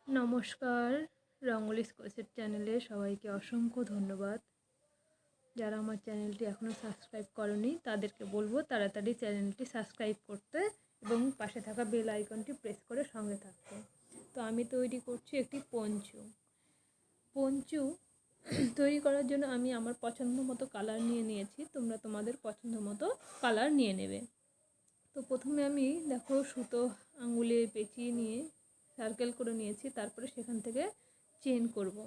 নমস্কার, রঙ্গোলি স্কোয়ারসেট চ্যানেলে সবাইকে অসংখ্য ধন্যবাদ। যারা আমার চ্যানেলটি এখনও সাবস্ক্রাইব করনি তাদেরকে বলবো তাড়াতাড়ি চ্যানেলটি সাবস্ক্রাইব করতে এবং পাশে থাকা বেল আইকনটি প্রেস করে সঙ্গে থাকতে। তো আমি তৈরি করছি একটি পঞ্চু তৈরি করার জন্য আমি আমার পছন্দ মতো কালার নিয়েছি। তোমরা তোমাদের পছন্দ মতো কালার নিয়ে নেবে। তো প্রথমে আমি দেখো সুতো আঙুলে পেঁচিয়ে নিয়ে সার্কেল করে নিয়েছি। তারপরে সেখান থেকে চেন করব।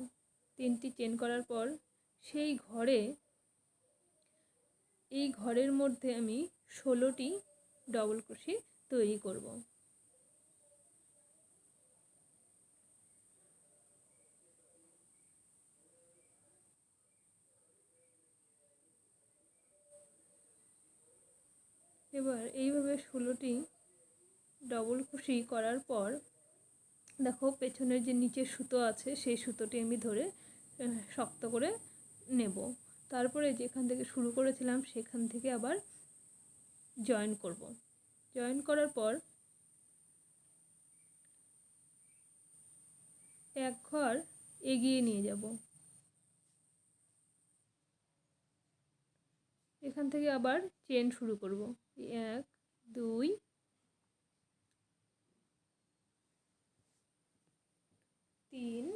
3টি চেন করার পর এই ঘরের মধ্যে আমি 16টি ডবল ক্রোশি তৈরি করব। এবার এইভাবে 16টি ডবল ক্রোশি করার পর দেখো পেছনের যে নিচের সুতো আছে সেই সুতোটি আমি ধরে শক্ত করে নেব। তারপরে যেখান থেকে শুরু করেছিলাম সেখান থেকে আবার জয়েন করব। জয়েন করার পর এক ঘর এগিয়ে নিয়ে যাব। এখান থেকে আবার চেন শুরু করব। 1 2 3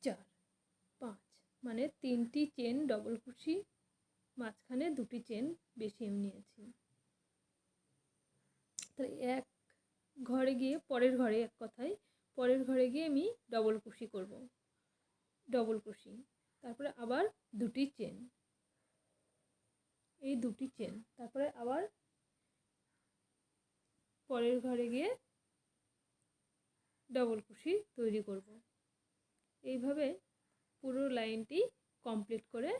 4 5, মানে 3টি চেন ডবল ক্রোশি, মাঝখানে 2টি চেন বেশি নিয়েছি। তাহলে এক ঘরে গিয়ে পরের ঘরে, এক কথায় পরের ঘরে গিয়ে আমি ডবল ক্রোশি করব, ডবল ক্রোশি। তারপরে আবার 2টি চেন, এই 2টি চেন, তারপরে আবার পরের ঘরে গিয়ে ডবল ক্রোশি তৈরি করব। এইভাবে পুরো লাইনটি কমপ্লিট করে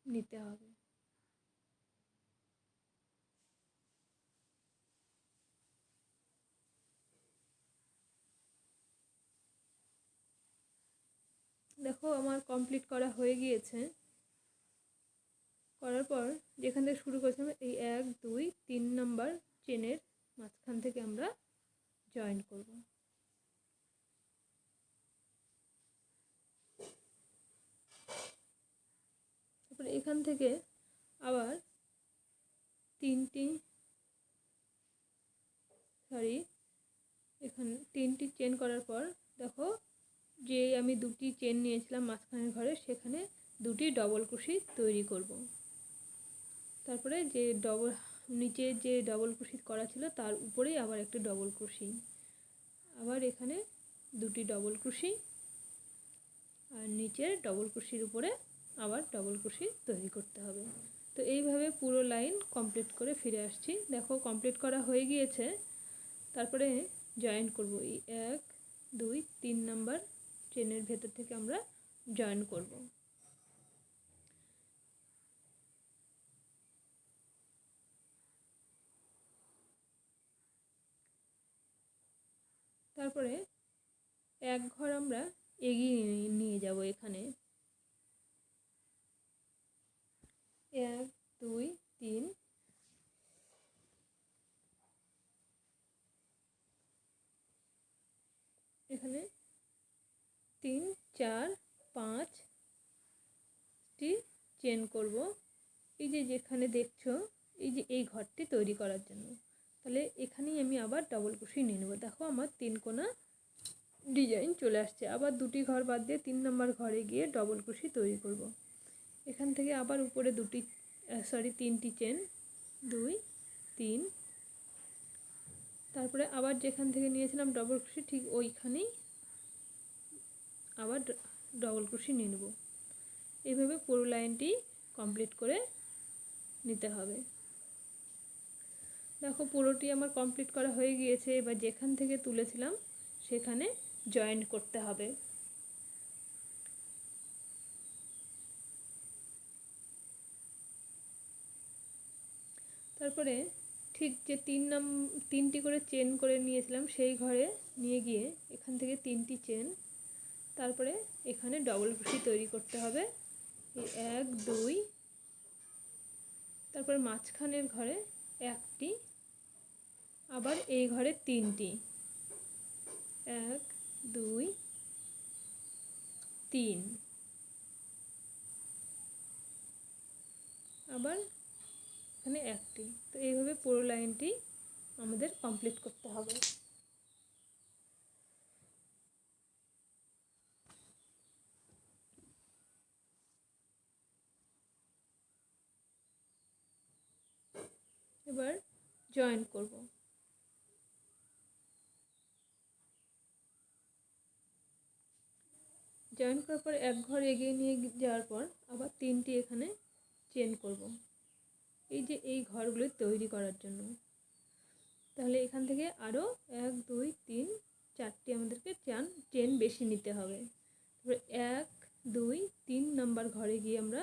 নিতে হবে। দেখো আমার কমপ্লিট করা হয়ে গিয়েছে। করার পর যেখান থেকে শুরু করেছিলাম এই 1 2 3 নাম্বার চেনের মাঝখান থেকে আমরা জয়েন করব। তারপরে এখান থেকে আবার এখানে 3টি চেন করার পর দেখো যে আমি 2টি চেন নিয়েছিলাম মাঝখানের ঘরে, সেখানে 2টি ডবল ক্রোশি তৈরি করব। তারপরে যে নিচে যে ডবল ক্রোশি করা ছিল তার উপরেই আবার একটা ডবল ক্রোশি, আবার এখানে 2টি ডবল ক্রোশি, আর নিচের ডবল ক্রোশির উপরে আবার ডবল ক্রোশি তৈরি করতে হবে। তো এইভাবে পুরো লাইন কমপ্লিট করে ফিরে আসছি। দেখো কমপ্লিট করা হয়ে গিয়েছে। তারপরে জয়েন করব। এই 1 2 3 নাম্বার চেনের ভেতর থেকে আমরা জয়েন করব। তারপরে এক ঘর আমরা এগিয়ে নিয়ে যাব। এখানে 1 2 3, এখানে 3 4 5টি চেন করব। এই যে যেখানে দেখছো এই যে এই ঘরটি তৈরি করার জন্য, তাহলে এখানেই আমি আবার ডবল ক্রোশি নিয়ে নেব। দেখো আমার 3 কোনা ডিজাইন চলে আসছে। আবার 2টি ঘর বাদ দিয়ে 3 নম্বর ঘরে গিয়ে ডবল ক্রোশি তৈরি করব। এখান থেকে আবার উপরে 3টি চেন 2 3, তারপরে আবার যেখান থেকে নিয়েছিলাম ডবল ক্রোশি ঠিক ওইখানেই আবার ডবল ক্রোশি নিয়ে নেব। এইভাবে পুরো লাইনটি কমপ্লিট করে নিতে হবে। দেখো পুরোটি আমার কমপ্লিট করা হয়ে গিয়েছে। এবার যেখান থেকে তুলেছিলাম সেখানে জয়েন করতে হবে। তারপরে ঠিক যে 3টি করে চেন করে নিয়েছিলাম সেই ঘরে নিয়ে গিয়ে এখান থেকে 3টি চেন, তারপরে এখানে ডবল ক্রোশি তৈরি করতে হবে। এই 1 2, তারপর মাঝখানের ঘরে একটি, আবার এই ঘরে 3টি, 1 2 3, আবার এখানে একটি। তো এইভাবে পুরো লাইনটি আমাদের কমপ্লিট করতে হবে। এবার জয়েন করব। জয়েন করার পর এক ঘর এগিয়ে নিয়ে যাওয়ার পর আবার 3টি এখানে চেন করব, এই যে এই ঘরগুলো তৈরি করার জন্য। তাহলে এখান থেকে আরও 1 2 3 4টি আমাদেরকে চেন বেশি নিতে হবে। তারপরে 1 2 3 নাম্বার ঘরে গিয়ে আমরা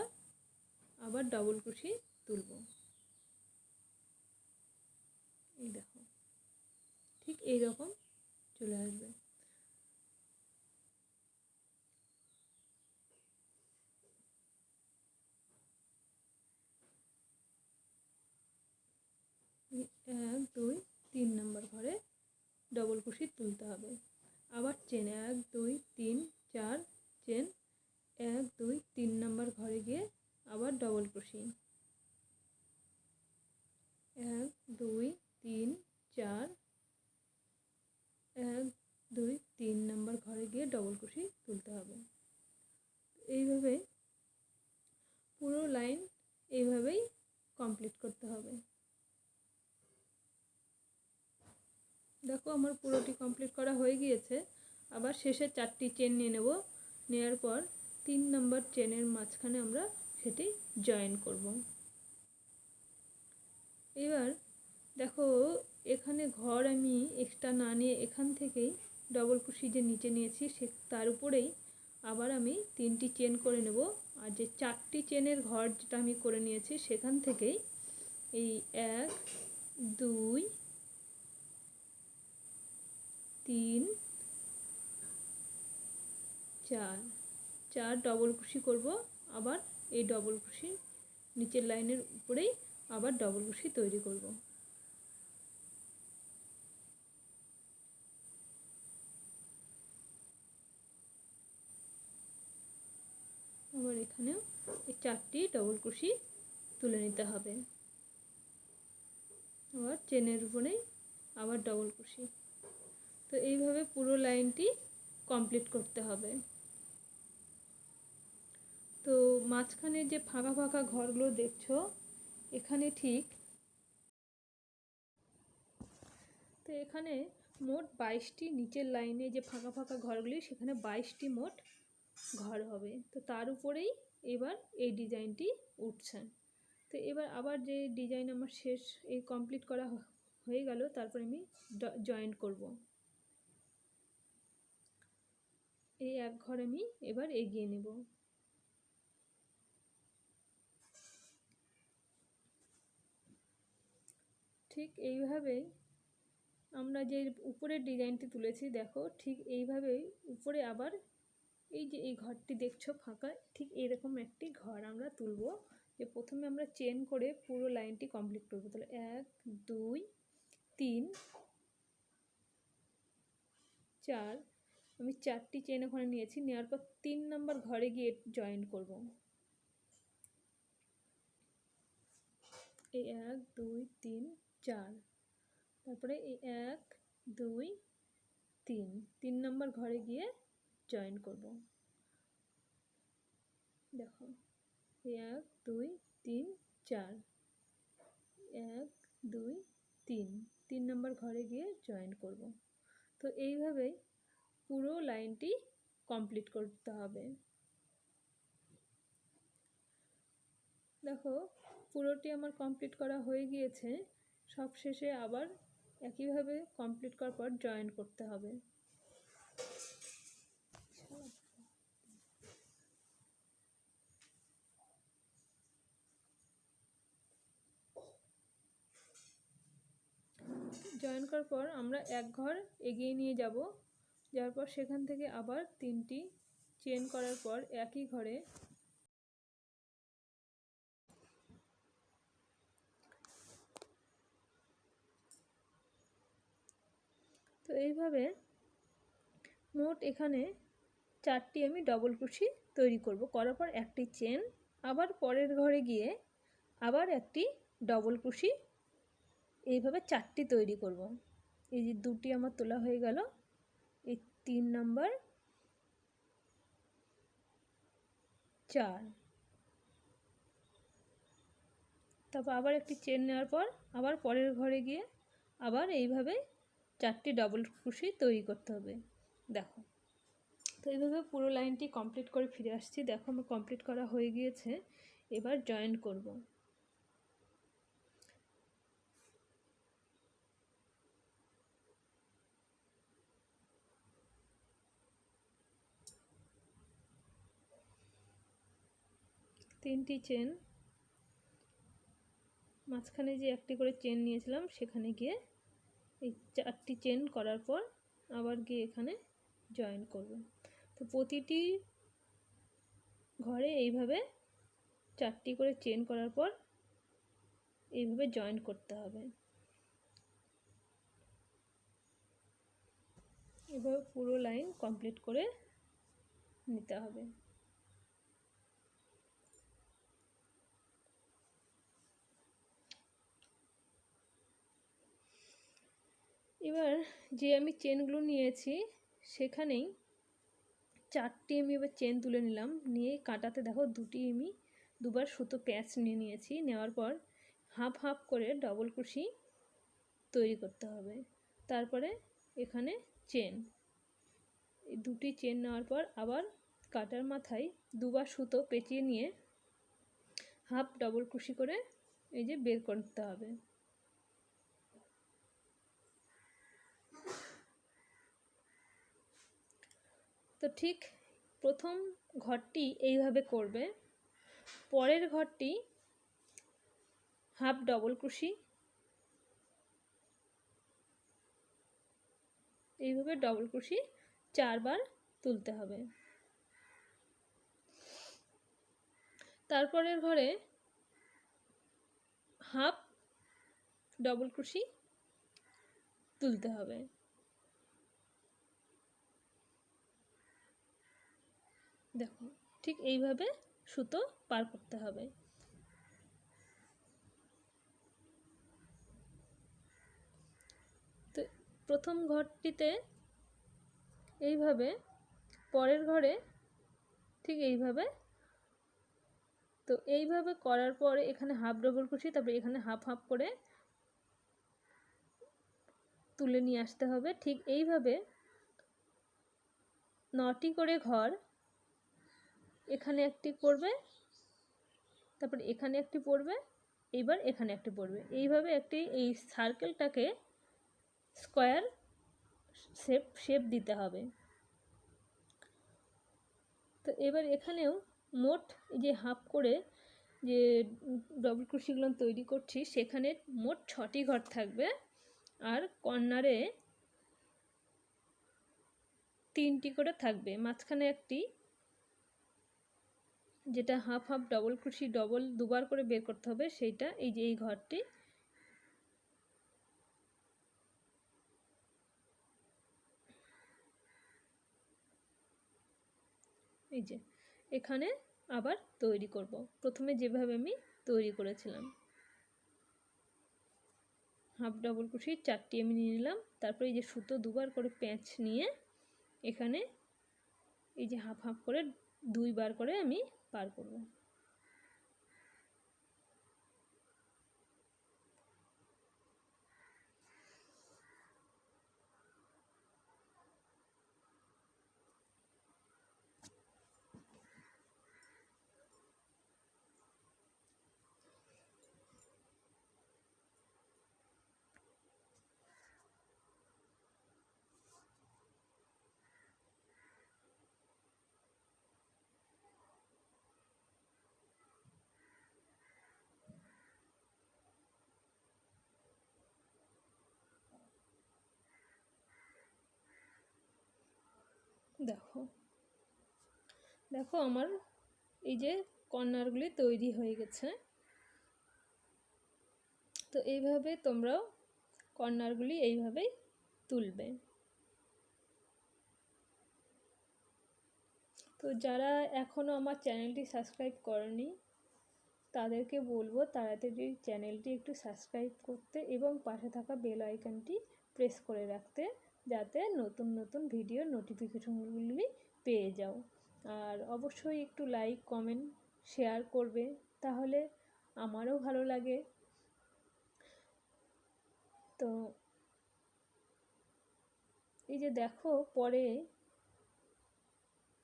আবার ডবল ক্রোশি তুলব। এই দেখো ঠিক এই রকম চলে আসবে। এক দুই 3 নাম্বার ঘরে ডবল ক্রোশি তুলতে হবে। আবার চেন 1 2 3 4 চেন, 1 2 3 নাম্বার ঘরে গিয়ে আবার ডবল ক্রোশি, 1 2 3 4, 1 2 3 নাম্বার ঘরে গিয়ে ডবল ক্রোশি তুলতে হবে। এইভাবে পুরো লাইন এইভাবেই কমপ্লিট করতে হবে। দেখো আমার পুরোটি কমপ্লিট করা হয়ে গিয়েছে। আবার শেষে 4টি চেন নিয়ে নেব, নেওয়ার পর 3 নাম্বার চেনের মাঝখানে আমরা সেটি জয়েন করব। এবার দেখো এখানে ঘর আমি এক্সট্রা না নিয়ে এখান থেকেই ডবল ক্রোশি যে নিচে নিয়েছি তার উপরেই আবার আমি 3টি চেন করে নেব। আর যে 4টি চেনের ঘর যেটা আমি করে নিয়েছি সেখান থেকেই এই 1 2 3 4 ডবল ক্রোশি করব। আবার এই ডবল ক্রোশি নিচের লাইনের উপরেই আবার ডবল ক্রোশি তৈরি করব। আবার এখানেও এই 4টি ডবল ক্রোশি তুলে নিতে হবে। আবার চেনের উপরেই আবার ডবল ক্রোশি। তো এইভাবে পুরো লাইনটি কমপ্লিট করতে হবে। তো মাঝখানে যে ফাঁকা ফাঁকা ঘরগুলো দেখছো এখানে ঠিক, তো এখানে মোট 22টি নিচের লাইনে যে ফাঁকা ফাঁকা ঘরগুলি সেখানে 22টি মোট ঘর হবে। তো তার উপরেই এবার এই ডিজাইনটি উঠছে। তো এবার আবার যে ডিজাইন আমার শেষ এই কমপ্লিট করা হয়ে গেল, তারপর আমি জয়েন্ট করব। এই এক ঘর আমি এবার এগিয়ে নেব। ঠিক এইভাবেই আমরা যে উপরের ডিজাইনটি তুলেছি দেখো ঠিক এইভাবেই উপরে আবার এই যে এই ঘরটি দেখছো ফাঁকা, ঠিক এরকম একটি ঘর আমরা তুলব। যে প্রথমে আমরা চেন করে পুরো লাইনটি কমপ্লিট করব। তাহলে 1 2 3 4, আমি 4টি চেন ওখানে নিয়েছি, নেওয়ার পর 3 নাম্বার ঘরে গিয়ে জয়েন করব। এই 1 2 3 4, তারপরে এই 1 2 3 নাম্বার ঘরে গিয়ে জয়েন করব। দেখো 1 2 3 4, 1 2 3 নাম্বার ঘরে গিয়ে জয়েন করব। তো এইভাবেই পুরো লাইনটি কমপ্লিট করতে হবে। দেখো পুরোটি আমার কমপ্লিট করা হয়ে গিয়েছে। সব শেষে আবার একইভাবে কমপ্লিট করার পর জয়েন করতে হবে। জয়েন করার পর আমরা এক ঘর এগিয়ে নিয়ে যাব, যাওয়ার পর সেখান থেকে আবার 3টি চেন করার পর একই ঘরে তো এইভাবে মোট এখানে 4টি আমি ডবল ক্রোশি তৈরি করব। করার পর একটি চেন, আবার পরের ঘরে গিয়ে আবার একটি ডবল ক্রোশি, এইভাবে 4টি তৈরি করব। এই যে 2টি আমার তোলা হয়ে গেল, এই 3 নাম্বার, 4, তারপর আবার একটি চেন নেওয়ার পর আবার পরের ঘরে গিয়ে আবার এইভাবে 4টি ডবল ক্রোশি তৈরি করতে হবে। দেখো, তো এইভাবে পুরো লাইনটি কমপ্লিট করে ফিরে আসছি। দেখো আমার কমপ্লিট করা হয়ে গিয়েছে। এবার জয়েন করব। তিনটি চেন, মাঝখানে যে একটি করে চেন নিয়েছিলাম সেখানে গিয়ে এই 4টি চেন করার পর আবার গিয়ে এখানে জয়েন করব। তো প্রতিটি ঘরে এইভাবে 4টি করে চেন করার পর এইভাবে জয়েন করতে হবে। এভাবে পুরো লাইন কমপ্লিট করে নিতে হবে। এবার যে আমি চেনগুলো নিয়েছি সেখানেই 4টি আমি এবার চেন তুলে নিলাম, নিয়ে কাঁটাতে দেখো 2টি আমি দুবার সুতো প্যাঁচ নিয়ে নিয়েছি। নেওয়ার পর হাফ হাফ করে ডবল ক্রোশি তৈরি করতে হবে। তারপরে এখানে চেন, এই 2টি চেন নেওয়ার পর আবার কাঁটার মাথায় দুবার সুতো পেঁচিয়ে নিয়ে হাফ ডবল ক্রোশি করে এই যে বের করতে হবে। তো ঠিক প্রথম ঘরটি এইভাবে করবে, পরের ঘরটি হাফ ডবল ক্রোশি, এইভাবে ডবল ক্রোশি 4 বার তুলতে হবে। তারপরের ঘরে হাফ ডবল ক্রোশি তুলতে হবে। দেখো ঠিক এইভাবে সুতো পার করতে হবে। তো প্রথম ঘরটিতে এইভাবে, পরের ঘরে ঠিক এইভাবে। তো এইভাবে করার পরে এখানে হাফ ডবল ক্রোশি, তারপরে এখানে হাফ হাফ করে তুলে নিয়ে আসতে হবে। ঠিক এইভাবে 9টি করে ঘর, এখানে একটি পড়বে, তারপর এখানে একটি পড়বে, এইবার এখানে একটি পড়বে। এইভাবে একটি এই সার্কেলটাকে স্কোয়ার শেপ দিতে হবে। তো এবার এখানেও মোট যে হাফ করে যে ডবল ক্রোশিগুলো তৈরি করছি সেখানে মোট 6টি ঘর থাকবে, আর কর্নারে 3টি করে থাকবে। মাঝখানে একটি, যেটা half half double crochet double দুবার করে বের করতে হবে, সেইটা এই যে এই ঘরটি। এই যে এখানে আবার তৈরি করব, প্রথমে যেভাবে আমি তৈরি করেছিলাম। হাফ ডবল ক্রোশি 4টি আমি নিয়ে নিলাম, তারপরে এই যে সুতো দুবার করে প্যাঁচ নিয়ে এখানে এই যে হাফ হাফ করে 2 বার করে আমি পার করব। দেখো দেখো আমার এই যে কর্নারগুলি তৈরি হয়ে গেছে। তো এইভাবে তোমরাও কর্নারগুলি এইভাবেই তুলবে। তো যারা এখনও আমার চ্যানেলটি সাবস্ক্রাইব করেনি তাদেরকে বলবো তাড়াতাড়ি চ্যানেলটি একটু সাবস্ক্রাইব করতে এবং পাশে থাকা বেল আইকনটি প্রেস করে রাখতে, যাতে নতুন নতুন ভিডিওর নোটিফিকেশনগুলি পেয়ে যাও। আর অবশ্যই একটু লাইক, কমেন্ট, শেয়ার করবে, তাহলে আমারও ভালো লাগে। তো এই যে দেখো, পরে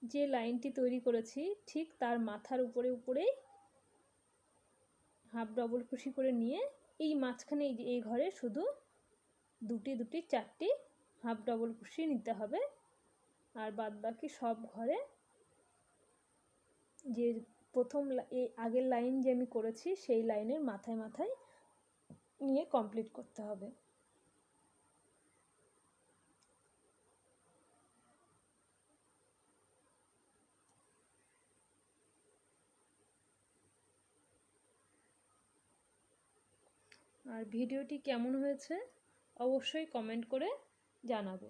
যে লাইনটি তৈরি করেছি ঠিক তার মাথার উপরেই হাফ ডবল কুশি করে নিয়ে এই মাঝখানে এই ঘরে শুধু দুটি চারটি হাফ ডবল কুশি নিতে হবে। আর বাদ বাকি সব ঘরে যে প্রথম এই আগের লাইন যে আমি করেছি সেই লাইনের মাথায় মাথায় নিয়ে কমপ্লিট করতে হবে। আর ভিডিওটি কেমন হয়েছে অবশ্যই কমেন্ট করে জানাবে।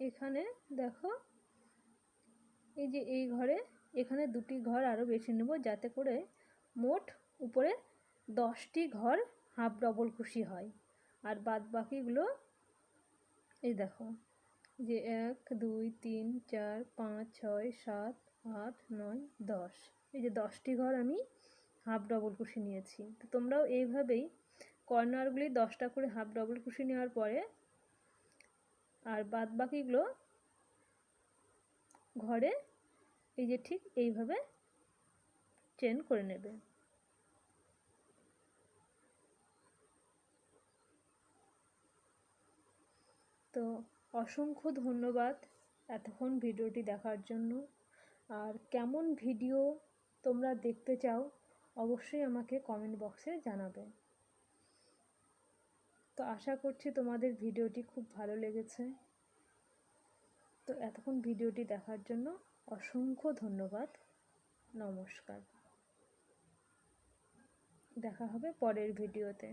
এখানে দেখো, এই যে এই ঘরে এখানে দুটি ঘর আরও বেশি নেব, যাতে করে মোট উপরে 10টি ঘর হাফ ডবল কুশি হয়। আর বাদ বাকিগুলো এই দেখো, যে 1 2 3 4 5 6 7 8 9 10, এই যে 10টি ঘর আমি হাফ ডবল কুশি নিয়েছি। তো তোমরাও এইভাবেই কর্নারগুলি 10টা করে হাফ ডবল কুশি নেওয়ার পরে আর বাদ বাকিগুলো ঘরে এই যে ঠিক এইভাবে চেন করে নেবে। তো অসংখ্য ধন্যবাদ এতক্ষণ ভিডিওটি দেখার জন্য। আর কেমন ভিডিও তোমরা দেখতে চাও অবশ্যই আমাকে কমেন্ট বক্সে জানাবে। তো আশা করছি তোমাদের ভিডিওটি খুব ভালো লেগেছে। তো এতক্ষণ ভিডিওটি দেখার জন্য অসংখ্য ধন্যবাদ। নমস্কার, দেখা হবে পরের ভিডিওতে।